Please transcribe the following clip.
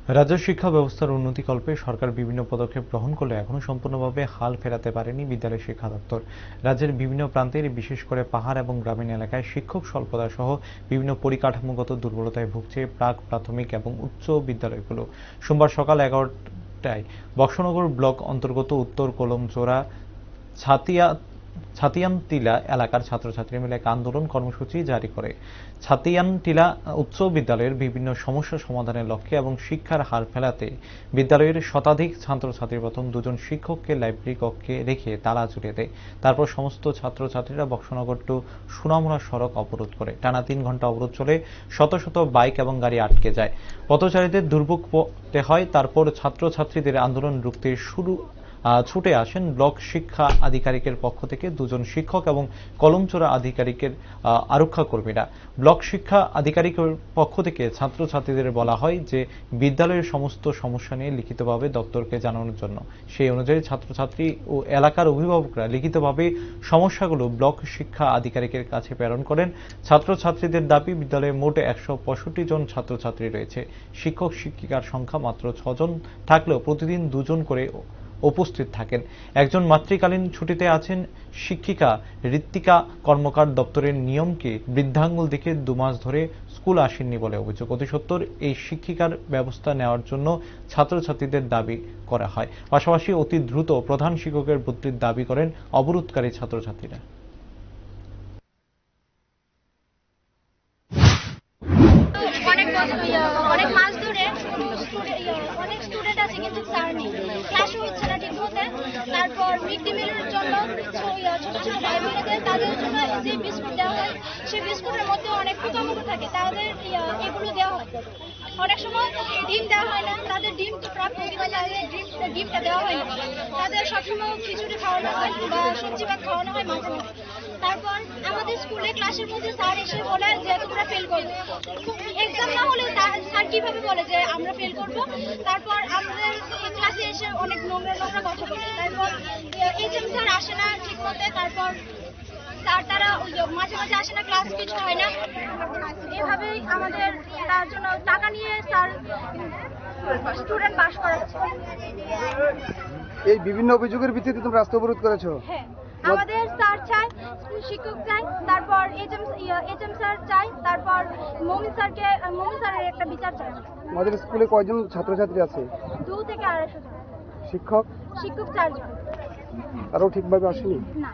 রাজ্য শিক্ষা ব্যবস্থার উন্নতিকল্পে সরকার বিভিন্ন পদক্ষেপ গ্রহণ করলে এখনো সম্পূর্ণভাবে হাল ফেরাতে পারেনি বিদ্যালয় শিক্ষা দপ্তর। রাজ্যের বিভিন্ন প্রান্তের, বিশেষ করে পাহাড় এবং গ্রামীণ এলাকায় শিক্ষক স্বল্পতা সহ বিভিন্ন পরিকাঠামোগত দুর্বলতায় ভুগছে প্রাক প্রাথমিক এবং উচ্চ বিদ্যালয়গুলো। সোমবার সকাল 11টায় বক্সনগর ব্লক অন্তর্গত উত্তর কলমজোড়া ছাতিয়া ছাতিয়ানটিলা এলাকার ছাত্রছাত্রী মিলে এক আন্দোলন কর্মসূচি জারি করে। ছাতিয়ানটিলা উচ্চ বিদ্যালয়ের বিভিন্ন সমস্যা সমাধানের লক্ষ্যে এবং শিক্ষার হার ফেলাতে বিদ্যালয়ের শতাধিক ছাত্রছাত্রী প্রথম দুজন শিক্ষককে লাইব্রেরি কক্ষে রেখে তালা ঝুলিয়ে দেয়। তারপর সমস্ত ছাত্রছাত্রীরা বক্সনগর টু সুনামুড়া সড়ক অবরোধ করে। টানা 3 ঘন্টা অবরোধ চলে, শত শত বাইক এবং গাড়ি আটকে যায়, পথচারীদের দুর্ভোগ পোহাতে হয়। তারপর ছাত্রছাত্রীদের আন্দোলন রুখতে ছুটে আসেন ব্লক শিক্ষা আধিকারিকের পক্ষ থেকে দুজন শিক্ষক এবং কলমচোরা আধিকারিকের আরক্ষা কর্মীরা। ব্লক শিক্ষা আধিকারিকের পক্ষ থেকে ছাত্রছাত্রীদের বলা হয় যে বিদ্যালয়ের সমস্ত সমস্যা নিয়ে লিখিতভাবে দপ্তরকে জানানোর জন্য। সেই অনুযায়ী ছাত্রছাত্রী ও এলাকার অভিভাবকরা লিখিতভাবে সমস্যাগুলো ব্লক শিক্ষা আধিকারিকের কাছে প্রেরণ করেন। ছাত্রছাত্রীদের দাবি, বিদ্যালয়ে মোট 165 জন ছাত্রছাত্রী রয়েছে। শিক্ষক শিক্ষিকার সংখ্যা মাত্র 6 জন থাকলেও প্রতিদিন 2 জন করে উপস্থিত থাকেন। একজন মাতৃকালীন ছুটিতে আছেন শিক্ষিকা ঋত্বিকা কর্মকার। দপ্তরের নিয়মকে বৃদ্ধাঙ্গুল দেখে 2 মাস ধরে স্কুল আসেননি বলে অভিযোগ। অতি সত্বর এই শিক্ষিকার ব্যবস্থা নেওয়ার জন্য ছাত্রছাত্রীদের দাবি করা হয়। পাশাপাশি অতি দ্রুত প্রধান শিক্ষকের বদলির দাবি করেন অবরোধকারী ছাত্রছাত্রীরা। অনেক মাস ধরে অনেক স্টুডেন্ট আছে কিন্তু স্যার নেই, ক্লাসও হচ্ছে না ঠিক মতো। তারপর মিড ডে মিলের জন্য ছোট ছোট ভাই বোনেদের তাদের জন্য যে বিস্কুট দেওয়া হয়, সেই বিস্কুটের মধ্যে অনেক পোকামাকড় থাকে, তাদের এগুলো দেওয়া হয়। অনেক সময় ডিম দেওয়া হয় না, তাদের ডিম তো প্রাপ্ত, কিন্তু তাদের ডিমটা দেওয়া হয় না। তাদের সবসময় খিচুড়ি খাওয়ানো হয় বা সবজি ভাত খাওয়ানো হয় মাঝে মাঝে। তারপর আমাদের স্কুলে ক্লাসের মধ্যে স্যার এসে বলে যে তোমরা ফেল করবে, এক্সাম না হলে স্যার কিভাবে বলে যে আমরা ফেল করব। তারপর আমাদের ক্লাসে এসে অনেক নোংরা নোংরা কথা বলে। তারপর এক্সাম স্যার আসে না ঠিক মতো। তারপর স্যার তারা মাঝে মাঝে আসে না, ক্লাস কিছু হয় না। এভাবেই আমাদের তার জন্য টাকা নিয়ে স্যার স্টুডেন্ট পাস করাচ্ছে। এই বিভিন্ন অভিযোগের ভিত্তিতে তোমরা রাস্তা অবরোধ করেছো? হ্যাঁ, আমাদের স্যার চাই, শিক্ষক চাই, তারপর এইচএম স্যার চাই, তারপর মমিন স্যারের একটা বিচার চাই। আমাদের স্কুলে কয়জন ছাত্রছাত্রী আছে? 2 থেকে 250 জন। শিক্ষক 4 জন। আরো ঠিকভাবে আসেনি? না।